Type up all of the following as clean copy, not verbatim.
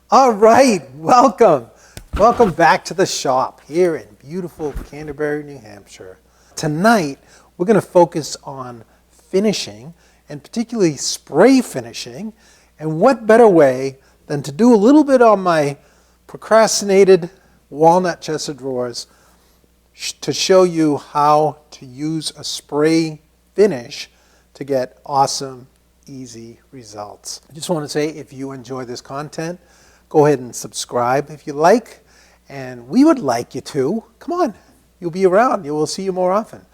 All right, welcome. Welcome back to the shop here in beautiful Canterbury, New Hampshire. Tonight, we're going to focus on finishing, and particularly spray finishing. And what better way than to do a little bit on my procrastinated walnut chest of drawers to show you how to use a spray finish to get awesome, easy results. I just want to say, if you enjoy this content, go ahead and subscribe if you like, and we would like you to. Come on, you'll be around. We'll see you more often.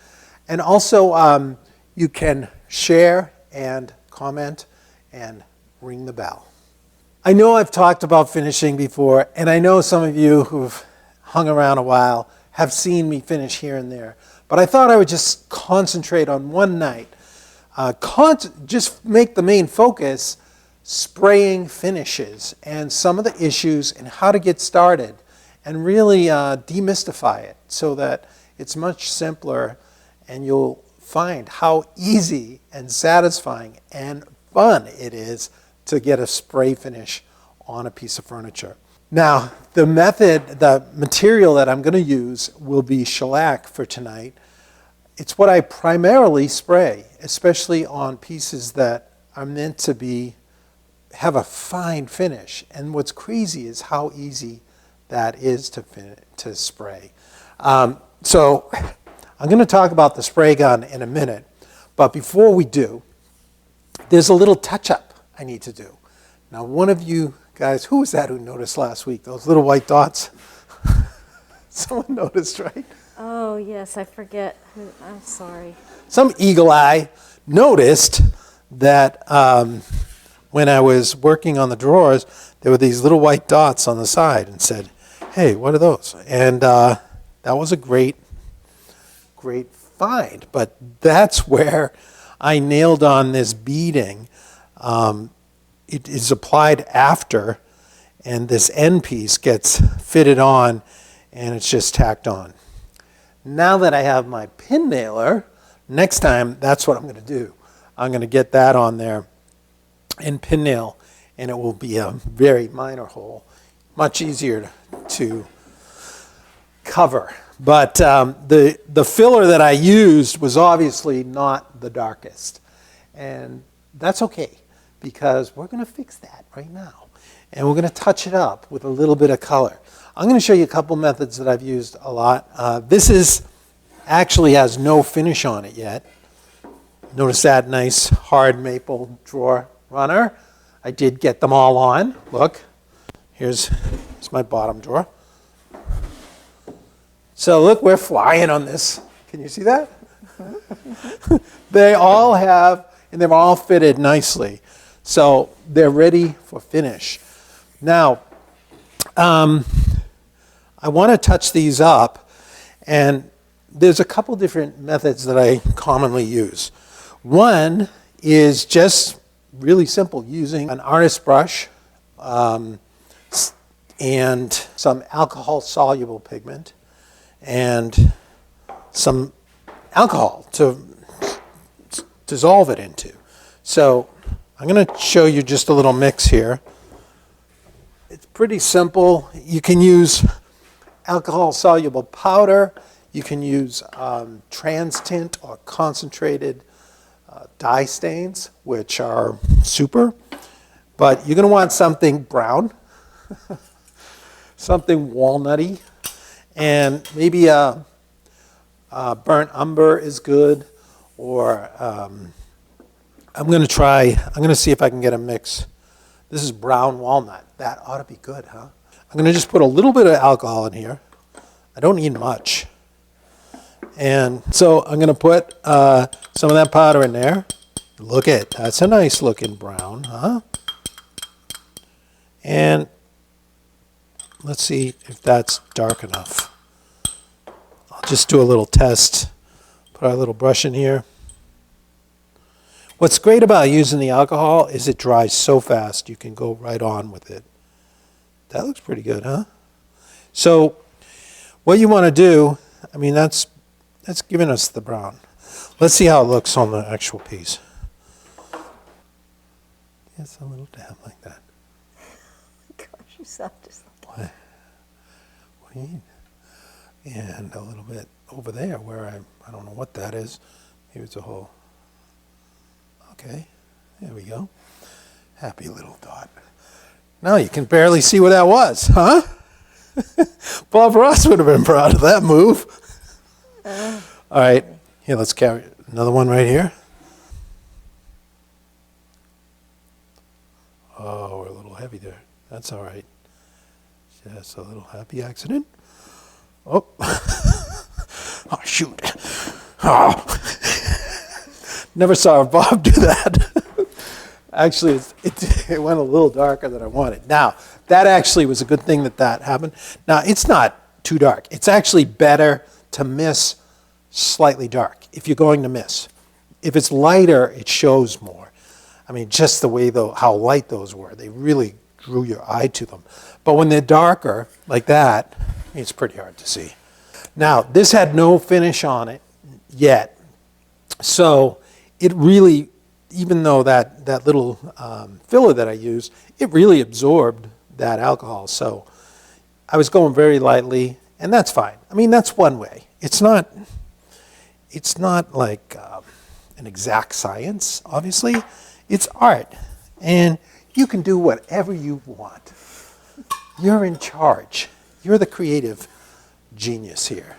And also, you can share and comment and ring the bell. I know I've talked about finishing before, and I know some of you who've hung around a while have seen me finish here and there, but I thought I would just concentrate on one night. Just make the main focus spraying finishes and some of the issues and how to get started, and really demystify it so that it's much simpler, and you'll find how easy and satisfying and fun it is to get a spray finish on a piece of furniture. Now, the material that I'm going to use will be shellac for tonight. It's what I primarily spray, especially on pieces that are meant to have a fine finish. And what's crazy is how easy that is to spray. So I'm going to talk about the spray gun in a minute, but before we do, there's a little touch-up I need to do. Now, one of you guys, who was that who noticed last week, those little white dots? Someone noticed, right? Oh, yes, I forget. I'm sorry. Some eagle eye noticed that when I was working on the drawers, there were these little white dots on the side, and said, hey, what are those? And that was a great find. But that's where I nailed on this beading. It is applied after, and this end piece gets fitted on, and it's just tacked on. Now that I have my pin nailer, next time that's what I'm going to do. I'm going to get that on there and pin nail, and it will be a very minor hole, much easier to cover. But the filler that I used was obviously not the darkest, and that's okay, because we're going to fix that right now, and we're going to touch it up with a little bit of color. I'm going to show you a couple methods that I've used a lot. This actually has no finish on it yet. Notice that nice hard maple drawer runner. I did get them all on. Look, here's my bottom drawer. So look, we're flying on this. Can you see that? They all have, and they're all fitted nicely. So they're ready for finish. Now, I want to touch these up, and there's a couple different methods that I commonly use. One is just really simple, using an artist brush and some alcohol-soluble pigment and some alcohol to dissolve it into. So I'm going to show you just a little mix here. It's pretty simple. You can use alcohol-soluble powder. You can use trans tint or concentrated dye stains, which are super. But you're going to want something brown, something walnutty, and maybe a burnt umber is good. Or I'm going to see if I can get a mix. This is brown walnut. That ought to be good, huh? I'm going to just put a little bit of alcohol in here. I don't need much. And so I'm going to put some of that powder in there. Look at, that's a nice looking brown, huh? And let's see if that's dark enough. I'll just do a little test. Put our little brush in here. What's great about using the alcohol is it dries so fast you can go right on with it. That looks pretty good, huh? So what you want to do, I mean, that's giving us the brown. Let's see how it looks on the actual piece. It's a little dab like that. Gosh. You sound just like What do you mean? And a little bit over there where I don't know what that is. Here's a hole. Okay, there we go. Happy little dot. Now you can barely see what that was, huh? Bob Ross would have been proud of that move. All right, here, let's carry another one right here. Oh, we're a little heavy there. That's all right. Just a little happy accident. Oh, oh shoot. Oh. Never saw Bob do that. Actually, it went a little darker than I wanted. Now, that actually was a good thing that happened. Now, it's not too dark. It's actually better to miss slightly dark if you're going to miss. If it's lighter, it shows more. I mean, just the way how light those were, they really drew your eye to them. But when they're darker, like that, it's pretty hard to see. Now, this had no finish on it yet. So it really, even though that little filler that I used, it really absorbed that alcohol. So I was going very lightly, and that's fine. I mean, that's one way. It's not like an exact science, obviously. It's art, and you can do whatever you want. You're in charge. You're the creative genius here.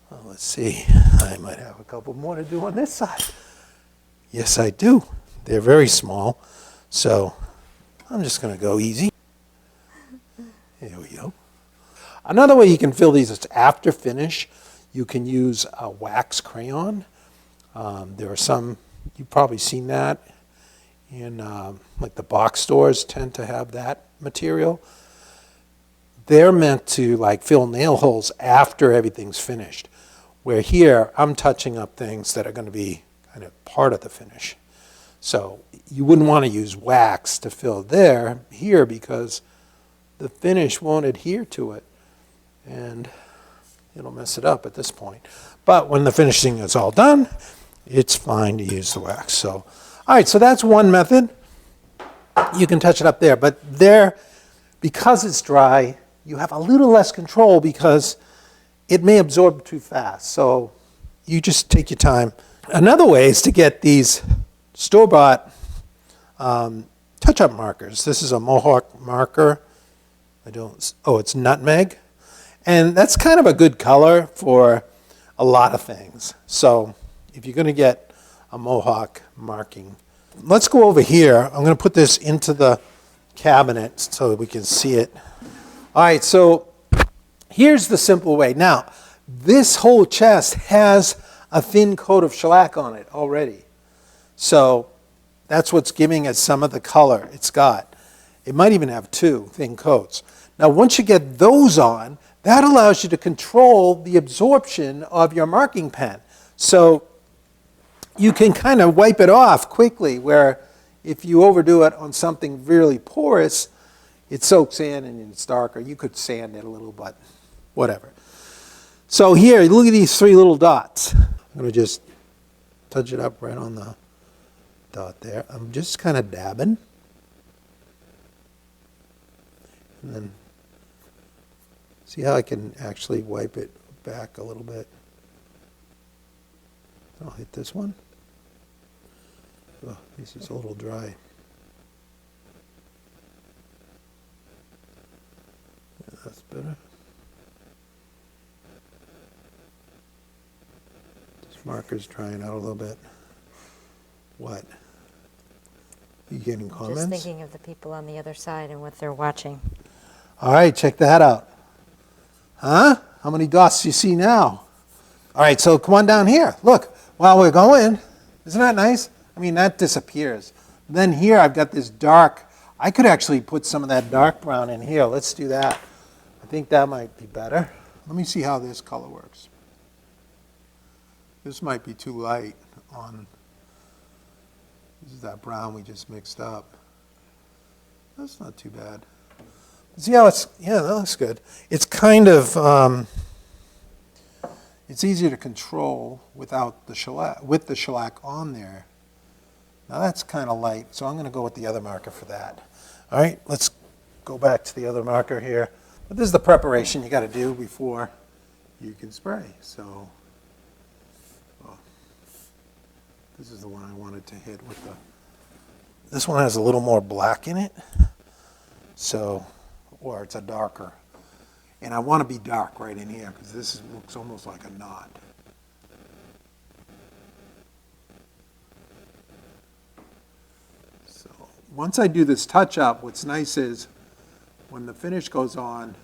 Well, let's see. I might have a couple more to do on this side. Yes, I do. They're very small, so I'm just going to go easy. Here we go. Another way you can fill these is after finish. You can use a wax crayon. There are some, you've probably seen that in like the box stores tend to have that material. They're meant to like fill nail holes after everything's finished. Where here, I'm touching up things that are going to be kind of part of the finish. So you wouldn't want to use wax to fill here because the finish won't adhere to it. And it'll mess it up at this point. But when the finishing is all done, it's fine to use the wax. So, all right, so that's one method. You can touch it up there. But there, because it's dry, you have a little less control because it may absorb too fast. So you just take your time. Another way is to get these store-bought touch-up markers. This is a Mohawk marker. It's nutmeg. And that's kind of a good color for a lot of things. So if you're going to get a Mohawk marking, let's go over here. I'm going to put this into the cabinet so that we can see it. All right, so here's the simple way. Now, this whole chest has a thin coat of shellac on it already. So that's what's giving it some of the color it's got. It might even have two thin coats. Now, once you get those on, that allows you to control the absorption of your marking pen. So you can kind of wipe it off quickly, where if you overdo it on something really porous, it soaks in and it's darker. You could sand it a little, but whatever. So here, look at these three little dots. I'm going to just touch it up right on the dot there. I'm just kind of dabbing. And then see how I can actually wipe it back a little bit. I'll hit this one. Oh, this is a little dry. Yeah, that's better. This marker's drying out a little bit. What? You getting comments? Just thinking of the people on the other side and what they're watching. All right, check that out. Huh? How many dots do you see now? All right, so come on down here. Look, while we're going, isn't that nice? I mean, that disappears. Then here I've got this dark. I could actually put some of that dark brown in here. Let's do that. I think that might be better. Let me see how this color works. This might be too light on. This is that brown we just mixed up. That's not too bad. See how yeah, that looks good. It's kind of, it's easier to control without the shellac, with the shellac on there. Now that's kind of light, so I'm going to go with the other marker for that. All right, let's go back to the other marker here. But this is the preparation you got to do before you can spray. So well, this is the one I wanted to hit with the, this one has a little more black in it. So, or it's a darker. And I want to be dark right in here because this looks almost like a knot. So once I do this touch up, what's nice is when the finish goes on,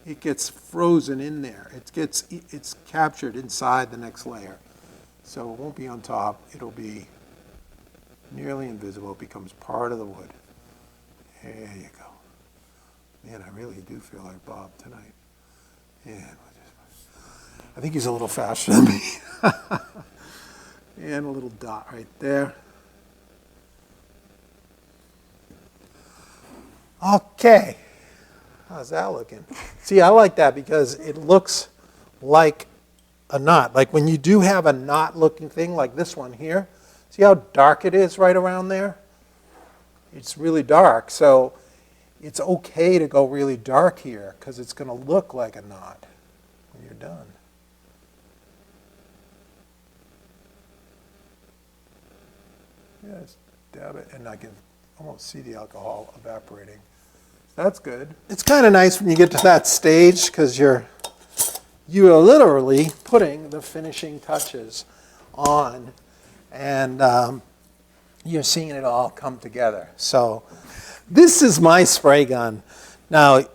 it gets frozen in there. It's captured inside the next layer. So it won't be on top. It'll be nearly invisible. It becomes part of the wood. There you go. Man, I really do feel like Bob tonight. And I think he's a little faster than me. And a little dot right there. Okay. How's that looking? See, I like that because it looks like a knot. Like when you do have a knot looking thing like this one here, see how dark it is right around there? It's really dark. So it's okay to go really dark here because it's going to look like a knot when you're done. Yeah, just dab it, and I can almost see the alcohol evaporating. That's good. It's kind of nice when you get to that stage because you are literally putting the finishing touches on, and you're seeing it all come together. So this is my spray gun. Now,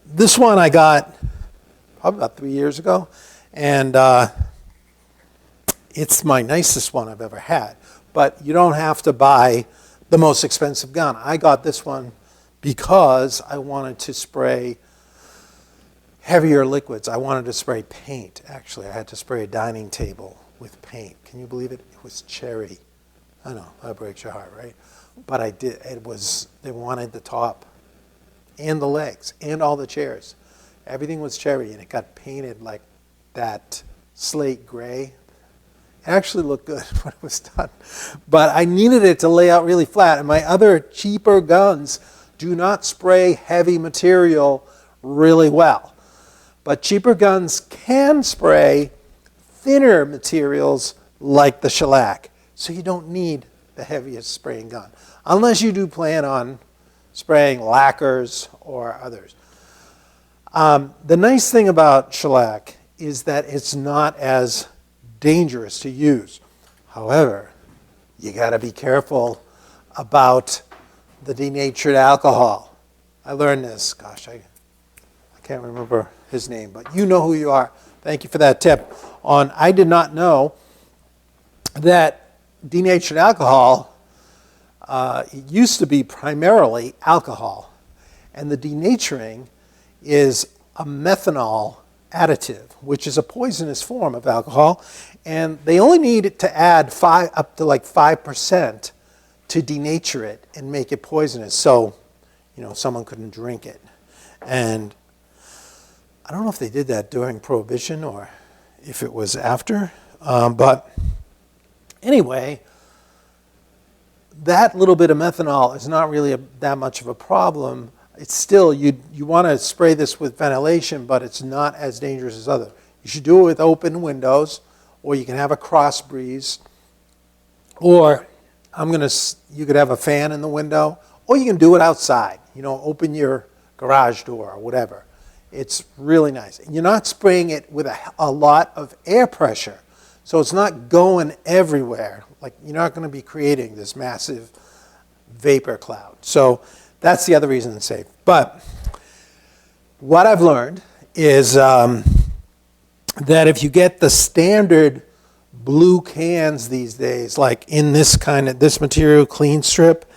this one I got probably about 3 years ago, and it's my nicest one I've ever had. But you don't have to buy the most expensive gun. I got this one because I wanted to spray heavier liquids. I wanted to spray paint, actually. I had to spray a dining table with paint. Can you believe it? It was cherry. I know, that breaks your heart, right? But I did. They wanted the top and the legs and all the chairs. Everything was cherry, and it got painted like that slate gray. It actually looked good when it was done. But I needed it to lay out really flat, and my other cheaper guns do not spray heavy material really well. But cheaper guns can spray thinner materials like the shellac. So you don't need the heaviest spraying gun, unless you do plan on spraying lacquers or others. The nice thing about shellac is that it's not as dangerous to use. However, you got to be careful about the denatured alcohol. I learned this, gosh, I can't remember his name, but you know who you are. Thank you for that tip. I did not know that denatured alcohol, it used to be primarily alcohol, and the denaturing is a methanol additive, which is a poisonous form of alcohol, and they only need to add up to like 5% to denature it and make it poisonous, so someone couldn't drink it. And I don't know if they did that during Prohibition or if it was after, but anyway, that little bit of methanol is not really that much of a problem. It's still, you want to spray this with ventilation, but it's not as dangerous as other. You should do it with open windows, or you can have a cross breeze, or you could have a fan in the window, or you can do it outside. Open your garage door or whatever. It's really nice. And you're not spraying it with a lot of air pressure. So it's not going everywhere. Like, you're not going to be creating this massive vapor cloud. So that's the other reason it's safe. But what I've learned is that if you get the standard blue cans these days, like in this material clean strip,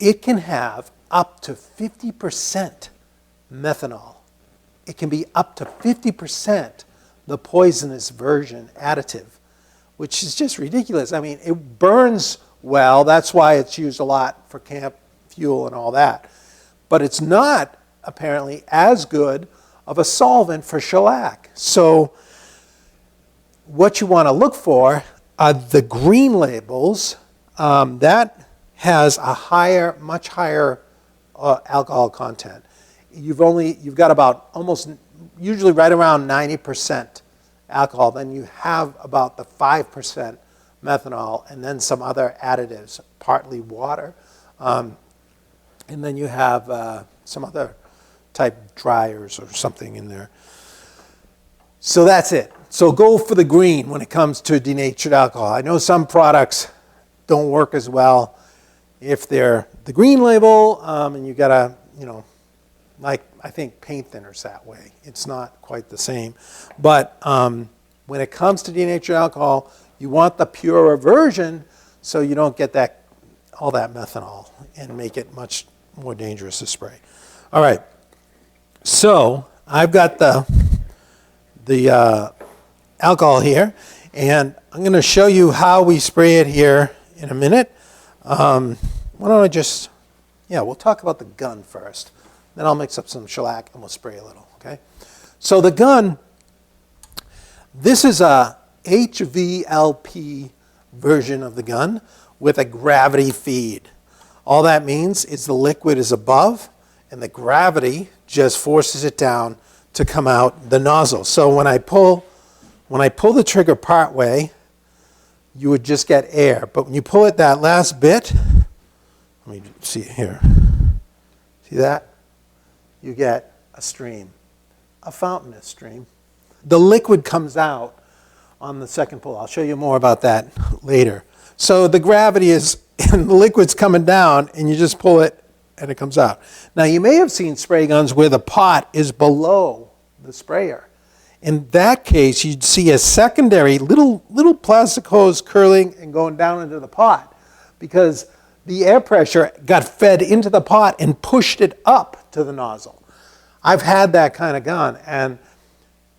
it can have up to 50% methanol. It can be up to 50% the poisonous version additive, which is just ridiculous. I mean, it burns well. That's why it's used a lot for camp fuel and all that. But it's not apparently as good of a solvent for shellac. So what you want to look for are the green labels. That has a much higher alcohol content. You've got about almost, usually right around 90% alcohol. Then you have about the 5% methanol and then some other additives, partly water. And then you have some other type dryers or something in there. So that's it. So go for the green when it comes to denatured alcohol. I know some products don't work as well if they're the green label, and you gotta, like I think paint thinner's that way. It's not quite the same. But when it comes to denatured alcohol, you want the purer version so you don't get all that methanol and make it much more dangerous to spray. All right. So I've got the alcohol here, and I'm going to show you how we spray it here in a minute. Why don't I just, we'll talk about the gun first. Then I'll mix up some shellac and we'll spray a little, okay? So the gun, this is a HVLP version of the gun with a gravity feed. All that means is the liquid is above and the gravity just forces it down to come out the nozzle. So when I pull the trigger part way, you would just get air. But when you pull it that last bit, let me see it here. See that? You get a stream, a fountainous stream. The liquid comes out on the second pull. I'll show you more about that later. So the gravity is, and the liquid's coming down, and you just pull it, and it comes out. Now, you may have seen spray guns where the pot is below the sprayer. In that case, you'd see a secondary little plastic hose curling and going down into the pot because the air pressure got fed into the pot and pushed it up to the nozzle. I've had that kind of gun, and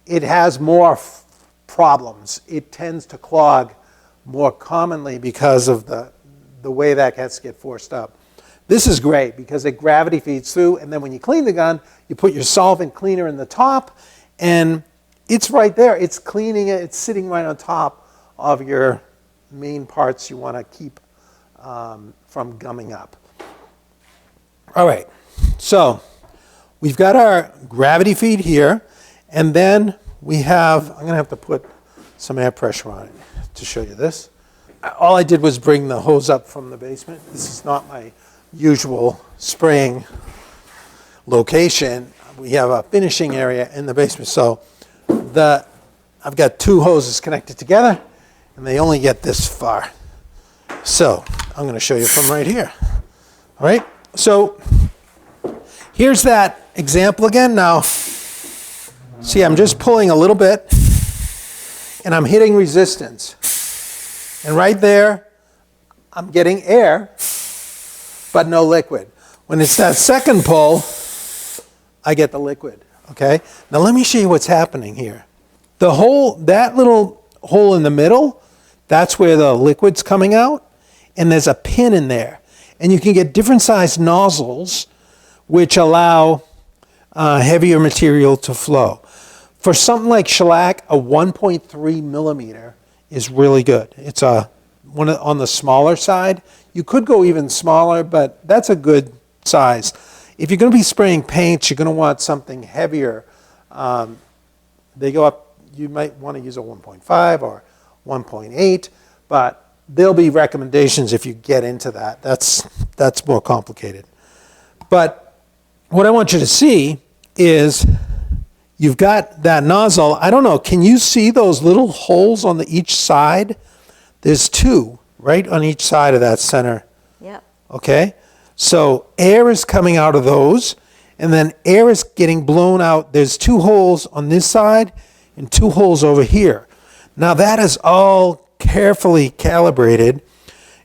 it has more problems. It tends to clog more commonly because of the way that has to get forced up. This is great because it gravity feeds through, and then when you clean the gun, you put your solvent cleaner in the top, and it's right there. It's cleaning it. It's sitting right on top of your main parts you want to keep from gumming up. All right, so we've got our gravity feed here, and then we have, I'm going to have to put some air pressure on it to show you this. All I did was bring the hose up from the basement. This is not my usual spraying location. We have a finishing area in the basement. So I've got two hoses connected together, and they only get this far. So I'm going to show you from right here. All right. So here's that example again. Now, see, I'm just pulling a little bit, and I'm hitting resistance. And right there, I'm getting air, but no liquid. When it's that second pull, I get the liquid, okay? Now let me show you what's happening here. That little hole in the middle, that's where the liquid's coming out, and there's a pin in there. And you can get different sized nozzles which allow heavier material to flow. For something like shellac, a 1.3 millimeter is really good. It's one on the smaller side. You could go even smaller, but that's a good size. If you're going to be spraying paints, you're going to want something heavier. They go up, you might want to use a 1.5 or 1.8, but there'll be recommendations if you get into that. That's more complicated. But what I want you to see is you've got that nozzle. I don't know, can you see those little holes on each side? There's two right on each side of that center. Yep. Okay? So air is coming out of those, and then air is getting blown out. There's two holes on this side and two holes over here. Now that is all carefully calibrated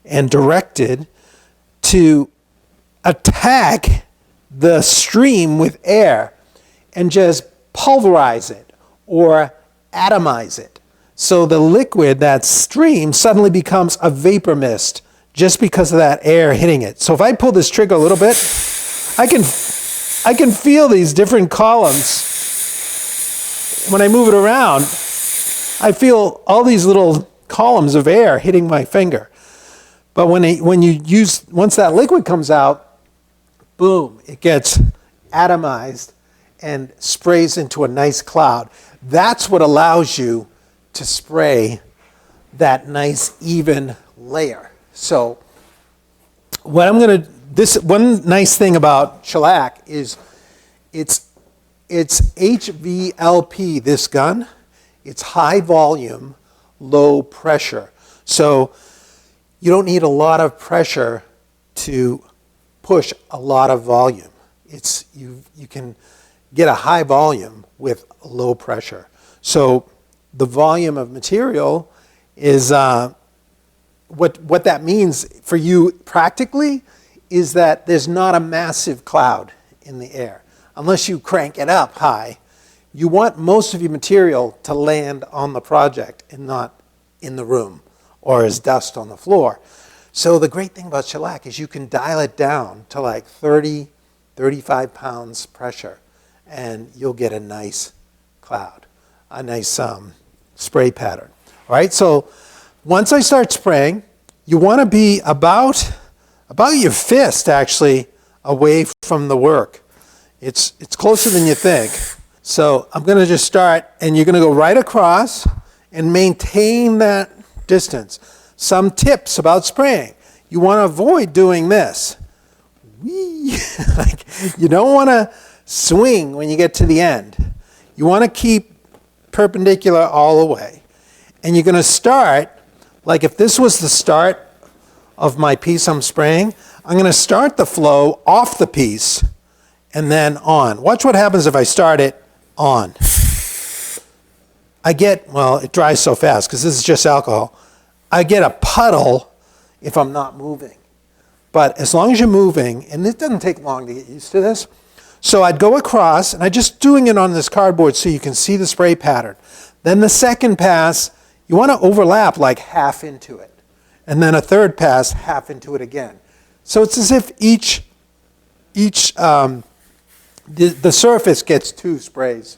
and directed to attack the stream with air and just pulverize it or atomize it. So the liquid, that stream, suddenly becomes a vapor mist just because of that air hitting it. So if I pull this trigger a little bit, I can feel these different columns. When I move it around, I feel all these little columns of air hitting my finger. But once that liquid comes out, boom, it gets atomized and sprays into a nice cloud. That's what allows you to spray that nice even layer. So what I'm going to, this one nice thing about shellac is it's HVLP, this gun. It's high volume, low pressure. So you don't need a lot of pressure to push a lot of volume. You can get a high volume with low pressure. So the volume of material is what that means for you practically is that there's not a massive cloud in the air. Unless you crank it up high, you want most of your material to land on the project and not in the room or as dust on the floor. So the great thing about shellac is you can dial it down to like 30, 35 pounds pressure, and you'll get a nice cloud, a nice spray pattern. All right, so once I start spraying, you want to be about your fist actually away from the work. It's closer than you think. So I'm going to just start, and you're going to go right across and maintain that distance. Some tips about spraying. You want to avoid doing this. Whee! Like, you don't want to swing when you get to the end. You want to keep perpendicular all the way. And you're going to start, like if this was the start of my piece I'm spraying, I'm going to start the flow off the piece and then on. Watch what happens if I start it on. It dries so fast because this is just alcohol. I get a puddle if I'm not moving. But as long as you're moving, and it doesn't take long to get used to this, so I'd go across, and I'm just doing it on this cardboard so you can see the spray pattern. Then the second pass, you want to overlap like half into it. And then a third pass, half into it again. So it's as if the surface gets two sprays.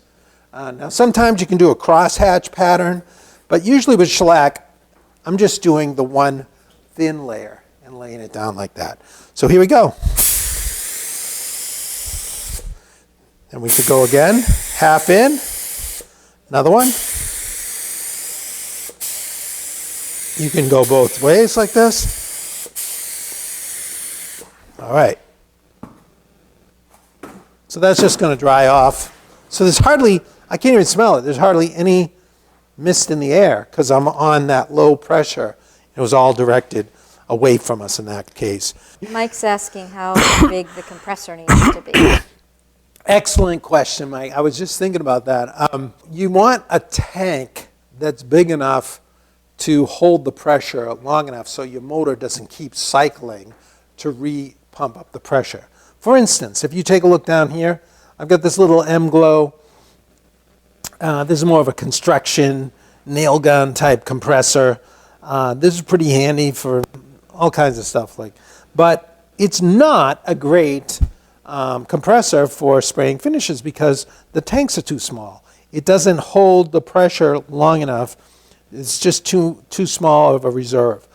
Now sometimes you can do a crosshatch pattern, but usually with shellac, I'm just doing the one thin layer and laying it down like that. So here we go. And we could go again, half in, another one. You can go both ways like this. All right. So that's just going to dry off. So there's hardly, I can't even smell it. There's hardly any mist in the air because I'm on that low pressure. It was all directed away from us in that case. Mike's asking how big the compressor needs to be. Excellent question, Mike. I was just thinking about that. You want a tank that's big enough to hold the pressure long enough so your motor doesn't keep cycling to re-pump up the pressure. For instance, if you take a look down here, I've got this little M-Glow. This is more of a construction nail gun type compressor. This is pretty handy for all kinds of stuff. But it's not a great compressor for spraying finishes because the tanks are too small. It doesn't hold the pressure long enough. It's just too small of a reserve.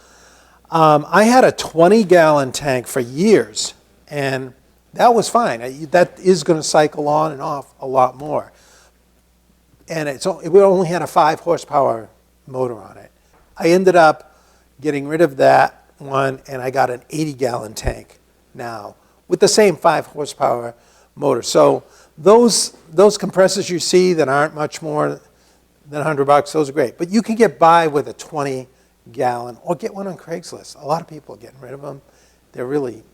I had a 20-gallon tank for years, and that was fine. That is going to cycle on and off a lot more. And it only had a 5-horsepower motor on it. I ended up getting rid of that one, and I got an 80-gallon tank now with the same 5-horsepower motor. So those compressors you see that aren't much more than $100, those are great. But you can get by with a 20-gallon, or get one on Craigslist. A lot of people are getting rid of them. They're really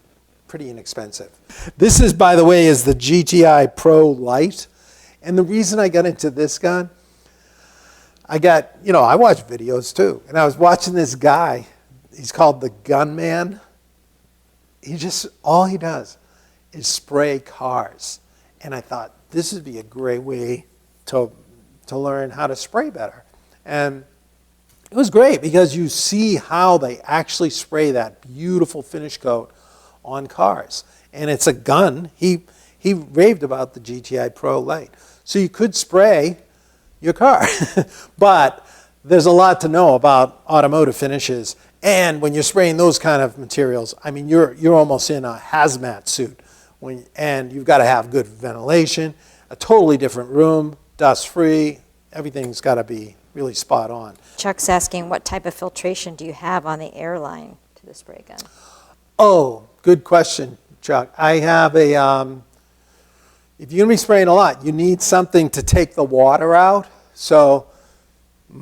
pretty inexpensive. This is, by the way, is the GTI Pro Lite. And the reason I got into this gun, I watch videos too. And I was watching this guy. He's called the Gunman. All he does is spray cars. And I thought, this would be a great way to learn how to spray better. And it was great because you see how they actually spray that beautiful finish coat on cars. And it's a gun. He raved about the GTI Pro Lite. So you could spray your car. But there's a lot to know about automotive finishes. And when you're spraying those kind of materials, I mean, you're almost in a hazmat suit And you've got to have good ventilation, a totally different room, dust-free. Everything's got to be really spot on. Chuck's asking, what type of filtration do you have on the air line to the spray gun? Oh, good question, Chuck. I have a, if you're going to be spraying a lot, you need something to take the water out. So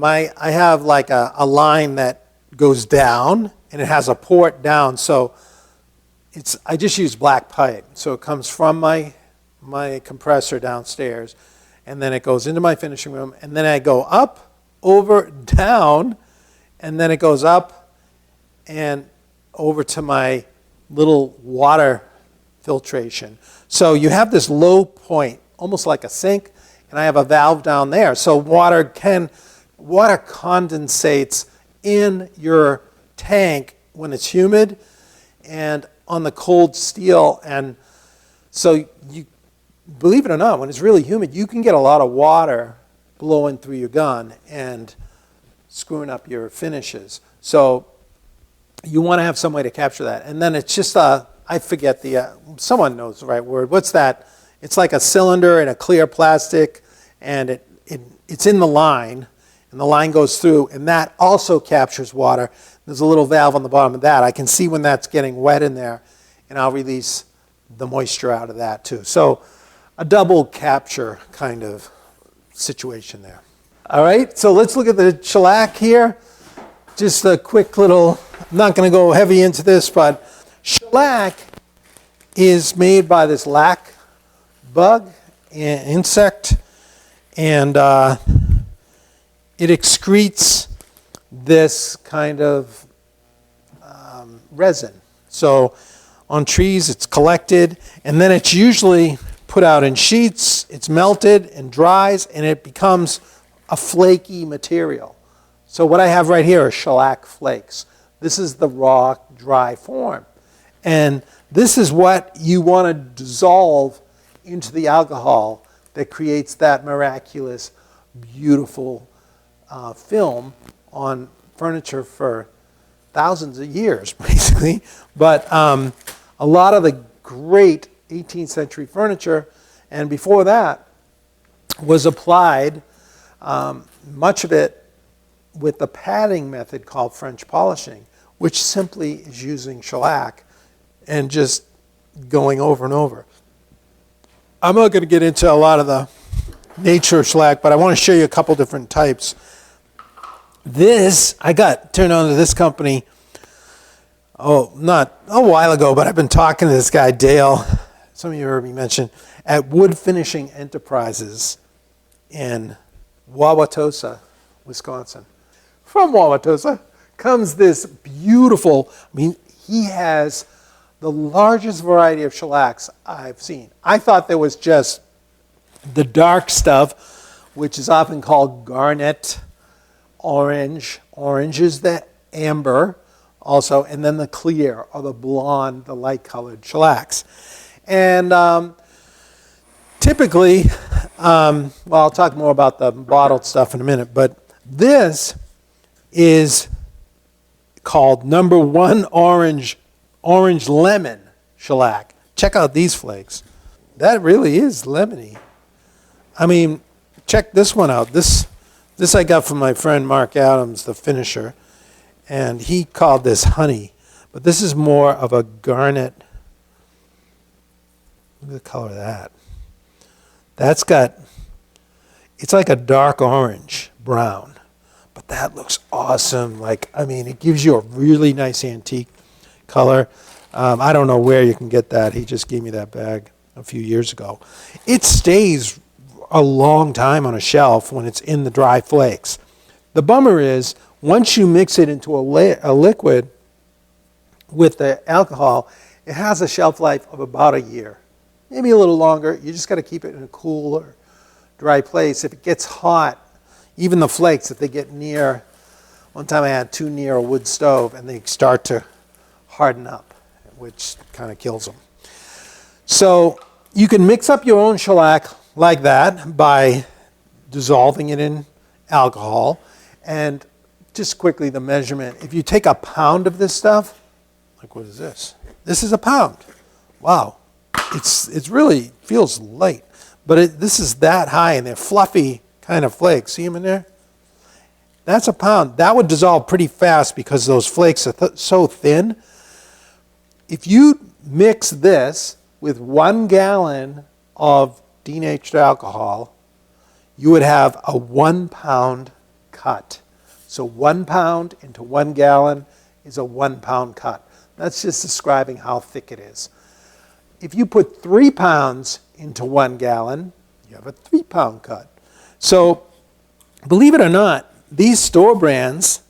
I have like a line that goes down, and it has a port down. So I just use black pipe. So it comes from my compressor downstairs, and then it goes into my finishing room, and then I go up, over, down, and then it goes up and over to my little water filtration. So you have this low point, almost like a sink, and I have a valve down there. So water condensates in your tank when it's humid and on the cold steel. And so you, believe it or not, when it's really humid, you can get a lot of water blowing through your gun and screwing up your finishes. So you want to have some way to capture that. And then it's just, I forget someone knows the right word. What's that? It's like a cylinder in a clear plastic, and it's in the line, and the line goes through, and that also captures water. There's a little valve on the bottom of that. I can see when that's getting wet in there, and I'll release the moisture out of that too. So a double capture kind of situation there. All right, so let's look at the shellac here. Just a quick little, I'm not going to go heavy into this, but shellac is made by this lac bug, insect, and it excretes this kind of resin. So on trees it's collected, and then it's usually put out in sheets, it's melted and dries, and it becomes a flaky material. So what I have right here are shellac flakes. This is the raw, dry form. And this is what you want to dissolve into the alcohol that creates that miraculous, beautiful film on furniture for thousands of years, basically. But a lot of the great 18th century furniture, and before that, was applied, much of it with the padding method called French polishing, which simply is using shellac and just going over and over. I'm not going to get into a lot of the nature of shellac, but I want to show you a couple different types. This, I got turned on to this company, not a while ago, but I've been talking to this guy, Dale, some of you heard me mention, at Wood Finishing Enterprises in Wauwatosa, Wisconsin. From Wauwatosa comes this beautiful, he has the largest variety of shellacs I've seen. I thought there was just the dark stuff, which is often called garnet, orange. Orange is the amber also, and then the clear or the blonde, the light-colored shellacs. And typically, well, I'll talk more about the bottled stuff in a minute, but this is called number 1 orange lemon shellac. Check out these flakes. That really is lemony. Check this one out. This I got from my friend Mark Adams, the finisher, and he called this honey. But this is more of a garnet. Look at the color of that. That's got, it's like a dark orange, brown. But that looks awesome. It gives you a really nice antique color. I don't know where you can get that. He just gave me that bag a few years ago. It stays a long time on a shelf when it's in the dry flakes. The bummer is, once you mix it into a liquid with the alcohol, it has a shelf life of about a year. Maybe a little longer. You just got to keep it in a cool or dry place. If it gets hot, even the flakes, if they get near, one time I had 2 near a wood stove, and they start to harden up, which kind of kills them. So you can mix up your own shellac like that by dissolving it in alcohol. And just quickly, the measurement. If you take a pound of this stuff, like what is this? This is a pound. Wow. It really feels light, but this is that high, and they're fluffy kind of flakes. See them in there? That's a pound. That would dissolve pretty fast because those flakes are so thin. If you mix this with 1 gallon of denatured alcohol, you would have a 1 pound cut. So 1 pound into 1 gallon is a 1 pound cut. That's just describing how thick it is. If you put 3 pounds into 1 gallon, you have a 3 pound cut. So believe it or not, these store brands,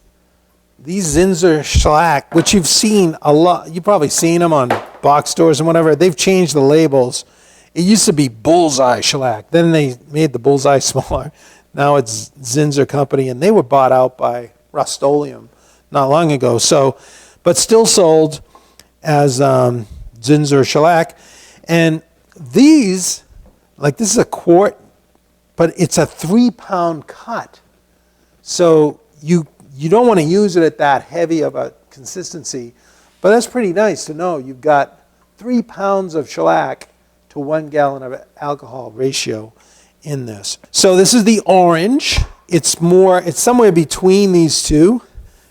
these Zinsser Shellac, which you've seen a lot, you've probably seen them on box stores and whatever, they've changed the labels. It used to be Bullseye Shellac. Then they made the Bullseye smaller. Now it's Zinsser Company, and they were bought out by Rust-Oleum not long ago. So, but still sold as Zinsser Shellac. And these, like this is a quart, but it's a 3 pound cut. So you don't want to use it at that heavy of a consistency, but that's pretty nice to know you've got 3 pounds of shellac to 1 gallon of alcohol ratio in this. So this is the orange. It's somewhere between these two.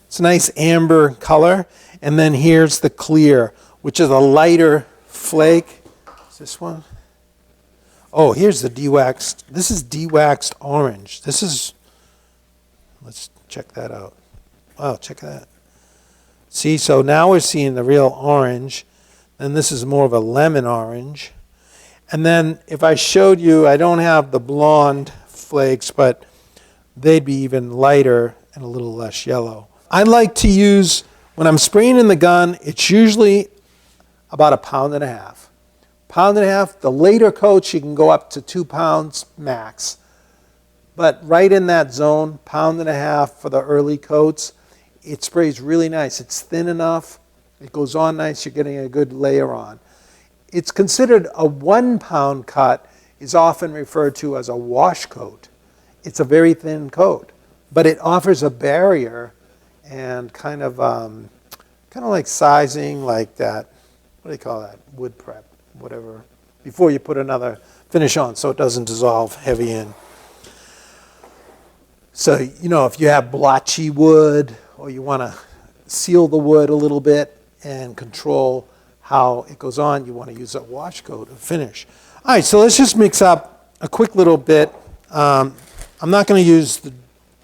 It's a nice amber color. And then here's the clear, which is a lighter flake. Is this one? Oh, here's the dewaxed. This is dewaxed orange. Let's check that out. Wow, check that. See, so now we're seeing the real orange. And this is more of a lemon orange. And then if I showed you, I don't have the blonde flakes, but they'd be even lighter and a little less yellow. I like to use, when I'm spraying in the gun, it's usually about 1.5 pounds. 1.5 pounds, the later coats, you can go up to 2 pounds max. But right in that zone, 1.5 pounds for the early coats, it sprays really nice. It's thin enough, it goes on nice, you're getting a good layer on. It's considered a 1 pound cut is often referred to as a wash coat. It's a very thin coat, but it offers a barrier and kind of like sizing, like that, what do they call that? Wood prep, whatever, before you put another finish on so it doesn't dissolve heavy in. So, if you have blotchy wood or you want to seal the wood a little bit and control how it goes on, you want to use a wash coat or finish. All right, so let's just mix up a quick little bit. I'm not going to use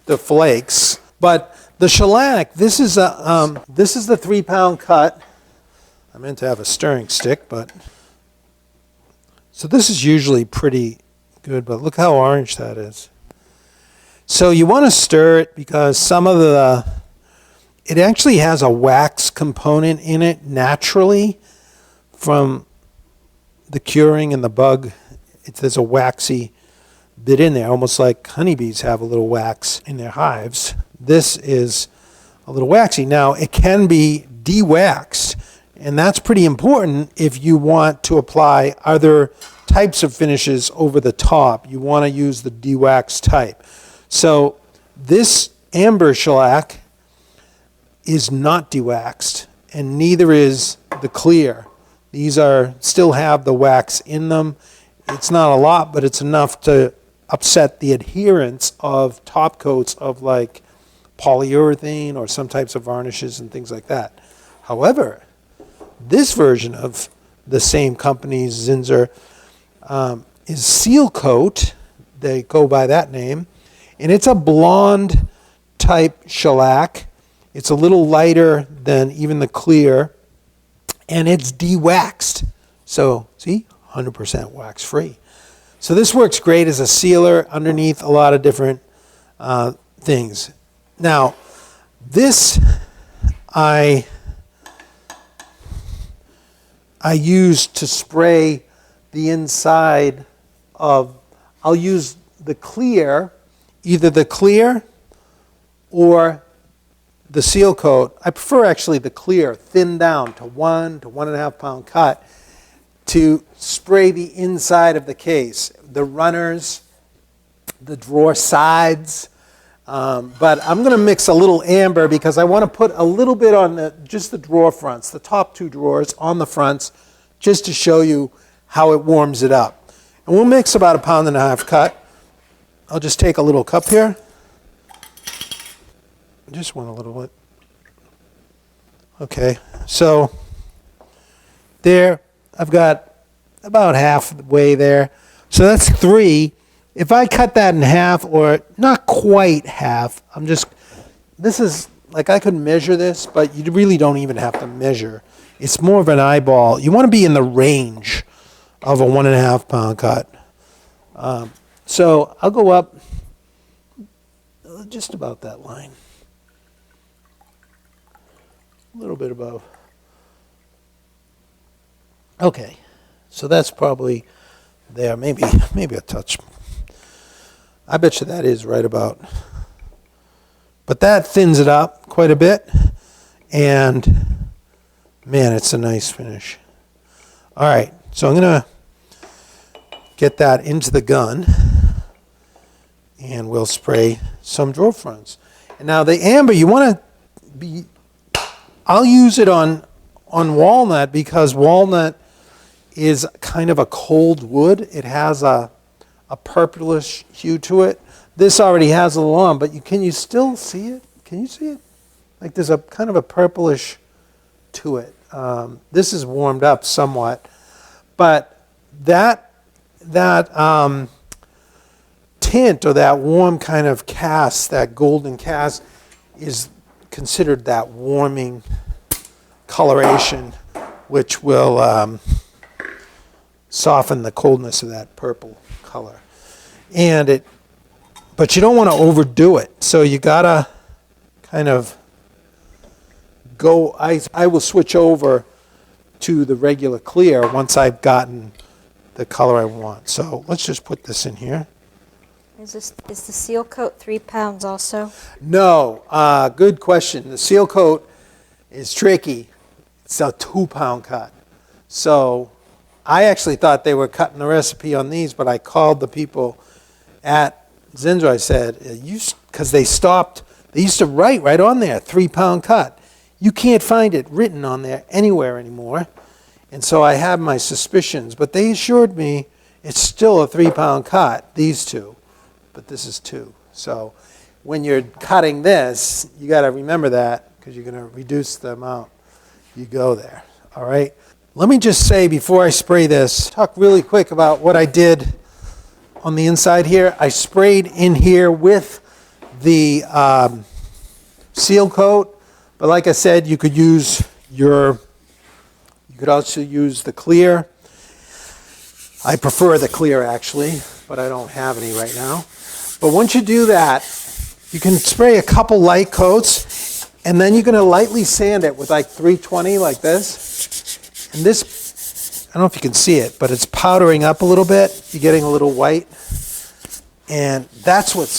the flakes, but the shellac, this is the 3 pound cut. I meant to have a stirring stick, but so this is usually pretty good, but look how orange that is. So you want to stir it because it actually has a wax component in it naturally from the curing and the bug. There's a waxy bit in there, almost like honeybees have a little wax in their hives. This is a little waxy. Now, it can be de-waxed, and that's pretty important if you want to apply other types of finishes over the top. You want to use the de-waxed type. So this amber shellac is not de-waxed, and neither is the clear. These still have the wax in them. It's not a lot, but it's enough to upset the adherence of top coats of like polyurethane or some types of varnishes and things like that. However, this version of the same company's Zinsser is Seal Coat. They go by that name. And it's a blonde type shellac. It's a little lighter than even the clear. And it's de-waxed. So, see, 100% wax free. So this works great as a sealer underneath a lot of different things. Now, this I use to spray the inside of, I'll use the clear, either the clear or the seal coat. I prefer actually the clear, thinned down to 1 to 1.5 pound cut to spray the inside of the case, the runners, the drawer sides. But I'm going to mix a little amber because I want to put a little bit on just the drawer fronts, the top 2 drawers on the fronts, just to show you how it warms it up. And we'll mix about 1.5 pounds cut. I'll just take a little cup here. Just one a little bit. Okay, so there, I've got about halfway there. So that's 3. If I cut that in half, or not quite half, this is, like I could measure this, but you really don't even have to measure. It's more of an eyeball. You want to be in the range of a 1.5 pound cut. So I'll go up just about that line. A little bit above. Okay, so that's probably there, maybe a touch. I bet you that is right about. But that thins it up quite a bit, and man, it's a nice finish. All right, so I'm gonna get that into the gun, and we'll spray some drawer fronts. And now the amber, you want to be. I'll use it on walnut because walnut is kind of a cold wood. It has a purplish hue to it. This already has a little on, but can you still see it? Can you see it? Like there's a kind of a purplish to it. This is warmed up somewhat, but that tint or that warm kind of cast, that golden cast, is considered that warming coloration, which will soften the coldness of that purple color. But you don't want to overdo it. So you gotta kind of go. I will switch over to the regular clear once I've gotten the color I want. So let's just put this in here. Is the seal coat 3 pounds also? No, good question. The seal coat is tricky. It's a 2 pound cut. So I actually thought they were cutting the recipe on these, but I called the people at Zinsser. I said, because they stopped, they used to write right on there, 3 pound cut. You can't find it written on there anywhere anymore. And so I had my suspicions, but they assured me it's still a 3 pound cut, these two. But this is 2. So when you're cutting this, you got to remember that because you're going to reduce the amount you go there. All right. Let me just say before I spray this, talk really quick about what I did on the inside here. I sprayed in here with the seal coat, but like I said, you could also use the clear. I prefer the clear actually, but I don't have any right now. But once you do that, you can spray a couple light coats, and then you're going to lightly sand it with like 320 like this. And this, I don't know if you can see it, but it's powdering up a little bit. You're getting a little white. And that's what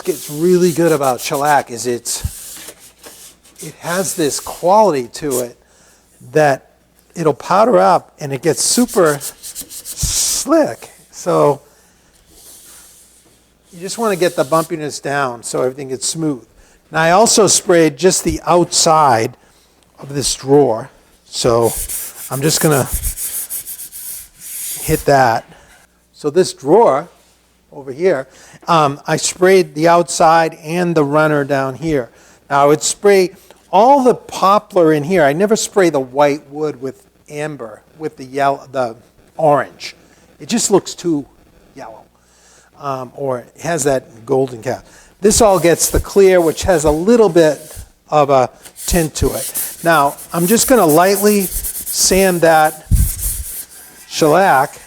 gets really good about shellac is it has this quality to it that it'll powder up and it gets super slick. So you just want to get the bumpiness down so everything gets smooth. Now I also sprayed just the outside of this drawer. So I'm just going to hit that. So this drawer over here, I sprayed the outside and the runner down here. Now I would spray all the poplar in here. I never spray the white wood with amber, with the yellow, the orange. It just looks too yellow. Or it has that golden cap. This all gets the clear, which has a little bit of a tint to it. Now, I'm just going to lightly sand that shellac,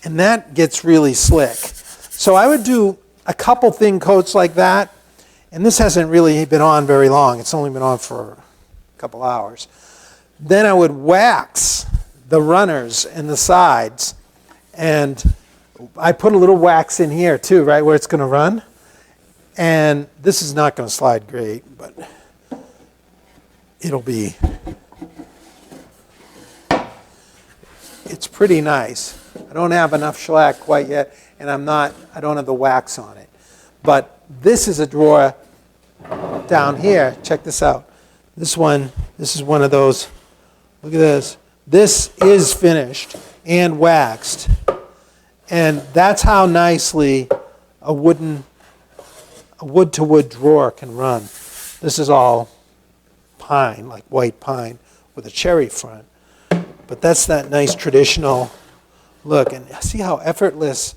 and that gets really slick. So I would do a couple thin coats like that, and this hasn't really been on very long. It's only been on for a couple hours. Then I would wax the runners and the sides, and I put a little wax in here too, right where it's going to run. And this is not going to slide great, but it's pretty nice. I don't have enough shellac quite yet, and I don't have the wax on it. But this is a drawer down here. Check this out. This is one of those, look at this. this is finished and waxed. And that's how nicely a wood-to-wood drawer can run. This is all pine, like white pine, with a cherry front. But that's that nice traditional look. And see how effortless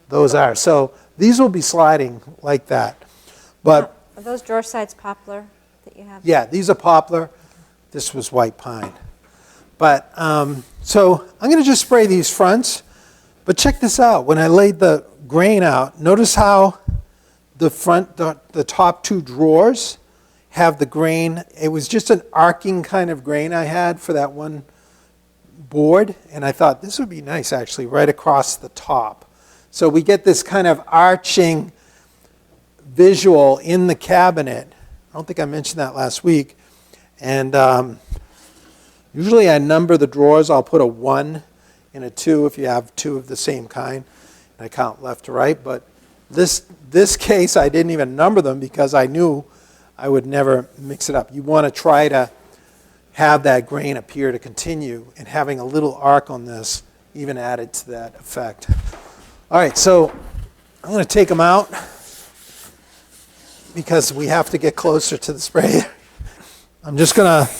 those are. So these will be sliding like that. But are those drawer sides poplar that you have? yeah, these are poplar. This was white pine. But so I'm going to just spray these fronts. But check this out. When I laid the grain out, notice how the top two drawers have the grain. It was just an arcing kind of grain I had for that one board. And I thought this would be nice, actually, right across the top. So we get this kind of arching visual in the cabinet. I don't think I mentioned that last week. And usually I number the drawers. I'll put a 1 and a 2 if you have two of the same kind. And I count left to right. But this case, I didn't even number them because I knew I would never mix it up. You want to try to have that grain appear to continue, and having a little arc on this even added to that effect. All right, so I'm going to take them out because we have to get closer to the spray. I'm just going to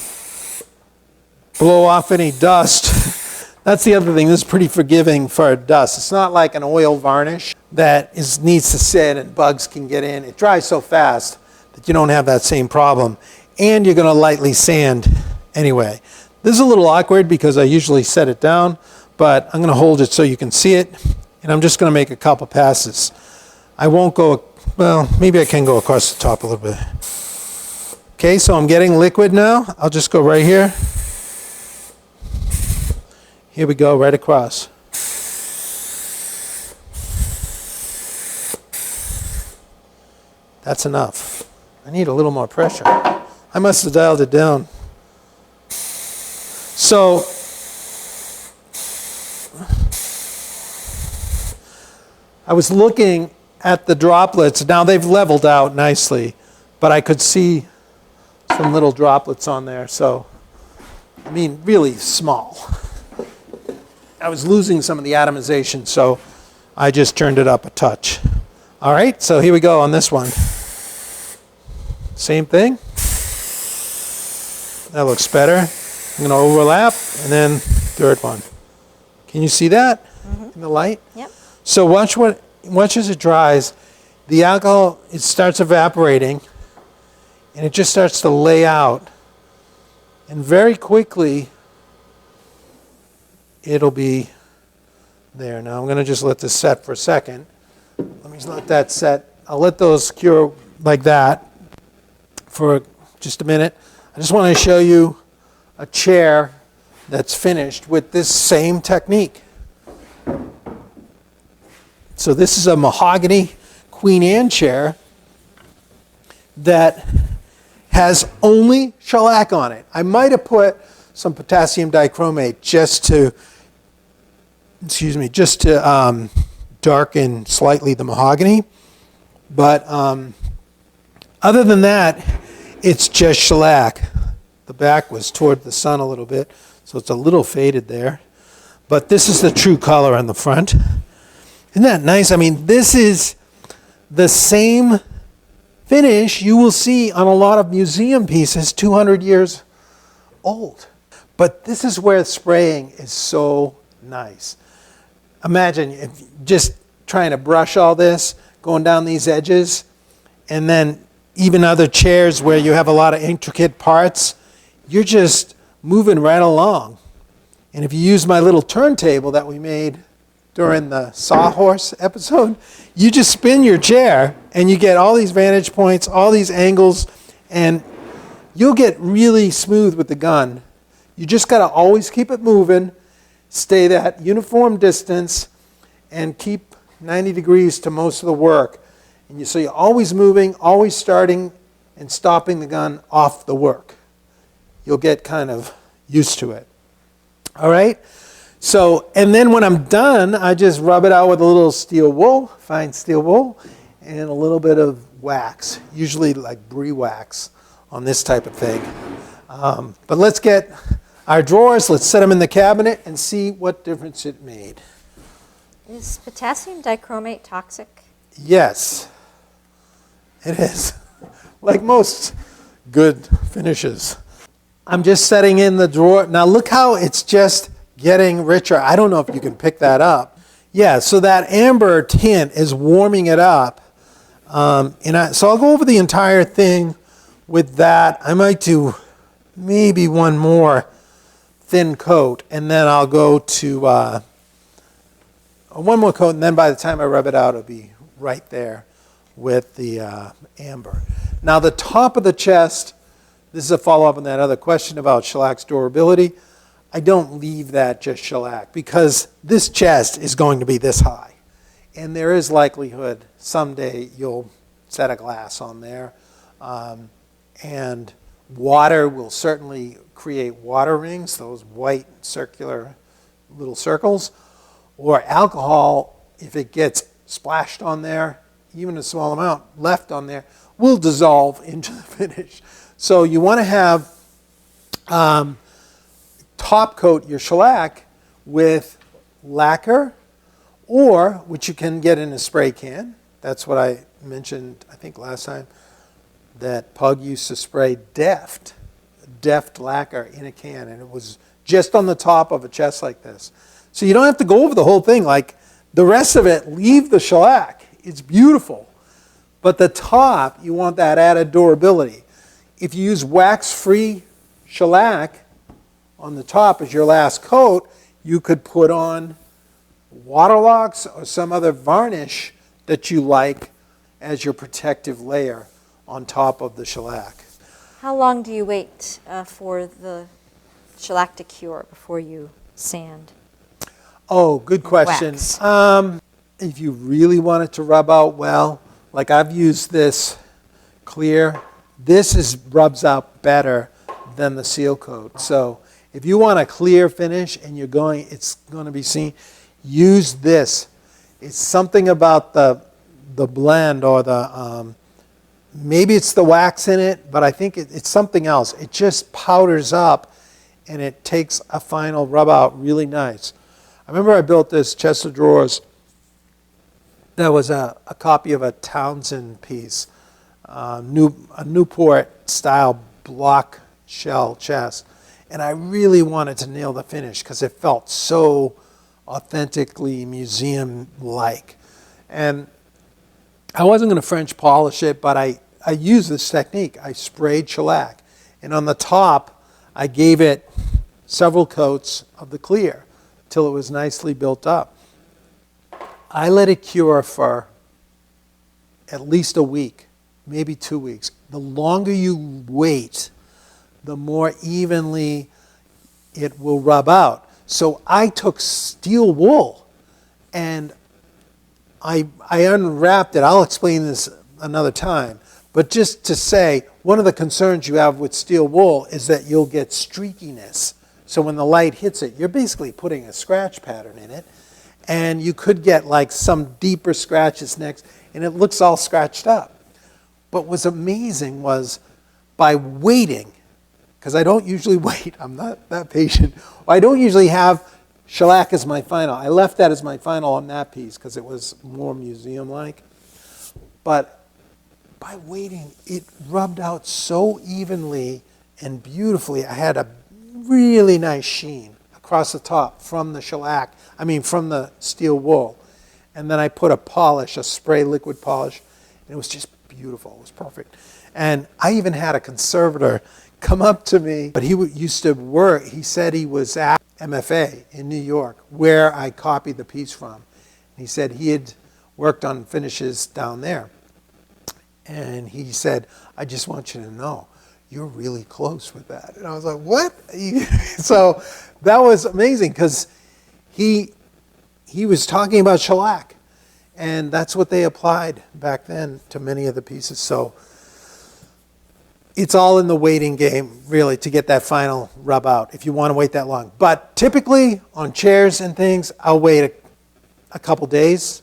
blow off any dust. That's the other thing. This is pretty forgiving for dust. It's not like an oil varnish that needs to sit and bugs can get in. It dries so fast that you don't have that same problem. And you're going to lightly sand anyway. This is a little awkward because I usually set it down, but I'm going to hold it so you can see it. And I'm just going to make a couple passes. I won't go, well, maybe I can go across the top a little bit. Okay, so I'm getting liquid now. I'll just go right here. Here we go, right across. That's enough. I need a little more pressure. I must have dialed it down. So, I was looking at the droplets. Now they've leveled out nicely, but I could see some little droplets on there. So, I mean, really small. I was losing some of the atomization, so I just turned it up a touch. All right, so here we go on this one. Same thing. That looks better. I'm going to overlap, and then third one. Can you see that in the light? Yep. So watch as it dries. The alcohol, it starts evaporating, and it just starts to lay out. And very quickly, it'll be there. Now I'm going to just let this set for a second. Let me just let that set. I'll let those cure like that for just a minute. I just want to show you a chair that's finished with this same technique. So this is a mahogany Queen Anne chair that has only shellac on it. I might have put some potassium dichromate just to darken slightly the mahogany. But other than that, it's just shellac. The back was toward the sun a little bit, so it's a little faded there. But this is the true color on the front. Isn't that nice? I mean, this is the same finish you will see on a lot of museum pieces 200 years old. But this is where spraying is so nice. Imagine if just trying to brush all this, going down these edges, and then even other chairs where you have a lot of intricate parts, you're just moving right along. And if you use my little turntable that we made during the Sawhorse episode, you just spin your chair and you get all these vantage points, all these angles, and you'll get really smooth with the gun. You just got to always keep it moving, stay that uniform distance, and keep 90 degrees to most of the work. And so you're always moving, always starting and stopping the gun off the work. You'll get kind of used to it. All right? So, and then when I'm done, I just rub it out with a little steel wool, fine steel wool, and a little bit of wax, usually like brie wax on this type of thing. But let's get our drawers, let's set them in the cabinet and see what difference it made. Is potassium dichromate toxic? Yes, it is. Like most good finishes. I'm just setting in the drawer. Now look how it's just getting richer. I don't know if you can pick that up. Yeah, so that amber tint is warming it up. So I'll go over the entire thing with that. I might do maybe one more thin coat, and then I'll go to one more coat, and then by the time I rub it out, it'll be right there with the amber. Now the top of the chest, this is a follow-up on that other question about Shellac's durability. I don't leave that just shellac because this chest is going to be this high. And there is likelihood someday you'll set a glass on there. And water will certainly create water rings, those white circular little circles. Or alcohol, if it gets splashed on there, even a small amount left on there, will dissolve into the finish. So you want to have top coat your shellac with lacquer, or which you can get in a spray can. That's what I mentioned, I think last time, that Pug used to spray Deft lacquer in a can, and it was just on the top of a chest like this. So you don't have to go over the whole thing. Like the rest of it, leave the shellac. It's beautiful. But the top, you want that added durability. If you use wax-free shellac on the top as your last coat, you could put on Waterlox or some other varnish that you like as your protective layer on top of the shellac. How long do you wait for the shellac to cure before you sand? Oh, good question. If you really want it to rub out well, like I've used this clear, this rubs out better than the seal coat. So if you want a clear finish and it's going to be seen, use this. It's something about the blend or the, maybe it's the wax in it, but I think it's something else. It just powders up and it takes a final rub out really nice. I remember I built this chest of drawers that was a copy of a Townsend piece, a Newport style block shell chest. And I really wanted to nail the finish because it felt so authentically museum-like. And I wasn't going to French polish it, but I used this technique. I sprayed shellac. And on the top, I gave it several coats of the clear till it was nicely built up. I let it cure for at least a week, maybe 2 weeks. The longer you wait, the more evenly it will rub out. So I took steel wool and I unwrapped it. I'll explain this another time. But just to say, one of the concerns you have with steel wool is that you'll get streakiness. So when the light hits it, you're basically putting a scratch pattern in it. And you could get like some deeper scratches next, and it looks all scratched up. But what's amazing was by waiting, because I don't usually wait, I'm not that patient. I don't usually have shellac as my final. I left that as my final on that piece because it was more museum-like. But by waiting, it rubbed out so evenly and beautifully. I had a really nice sheen across the top from the shellac, from the steel wool. And then I put a spray liquid polish, and it was just beautiful. It was perfect. And I even had a conservator come up to me, but he used to work, he said he was at MFA in New York, where I copied the piece from. He said he had worked on finishes down there. And he said, I just want you to know, you're really close with that. And I was like, what? So that was amazing because he was talking about shellac. And that's what they applied back then to many of the pieces. So it's all in the waiting game, really, to get that final rub out, if you want to wait that long. But typically, on chairs and things, I'll wait a couple days.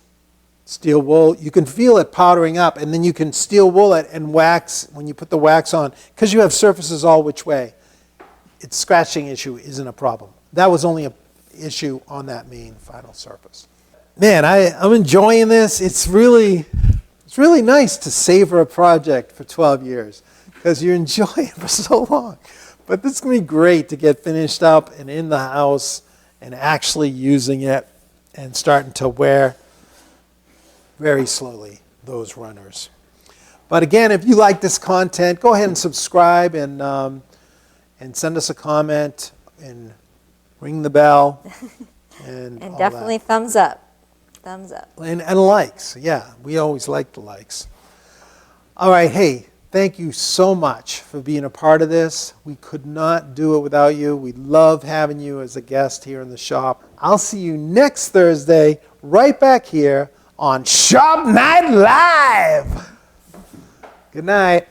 Steel wool, you can feel it powdering up, and then you can steel wool it and wax when you put the wax on, because you have surfaces all which way. its scratching issue isn't a problem. That was only an issue on that main final surface. Man, I'm enjoying this. It's really nice to savor a project for 12 years because you enjoy it for so long. But this is going to be great to get finished up and in the house and actually using it and starting to wear very slowly those runners. But again, if you like this content, go ahead and subscribe and send us a comment and ring the bell and all definitely that. thumbs up. Thumbs up. And likes. Yeah, we always like the likes. All right, hey, thank you so much for being a part of this. We could not do it without you. We love having you as a guest here in the shop. I'll see you next Thursday right back here on Shop Night Live. Good night.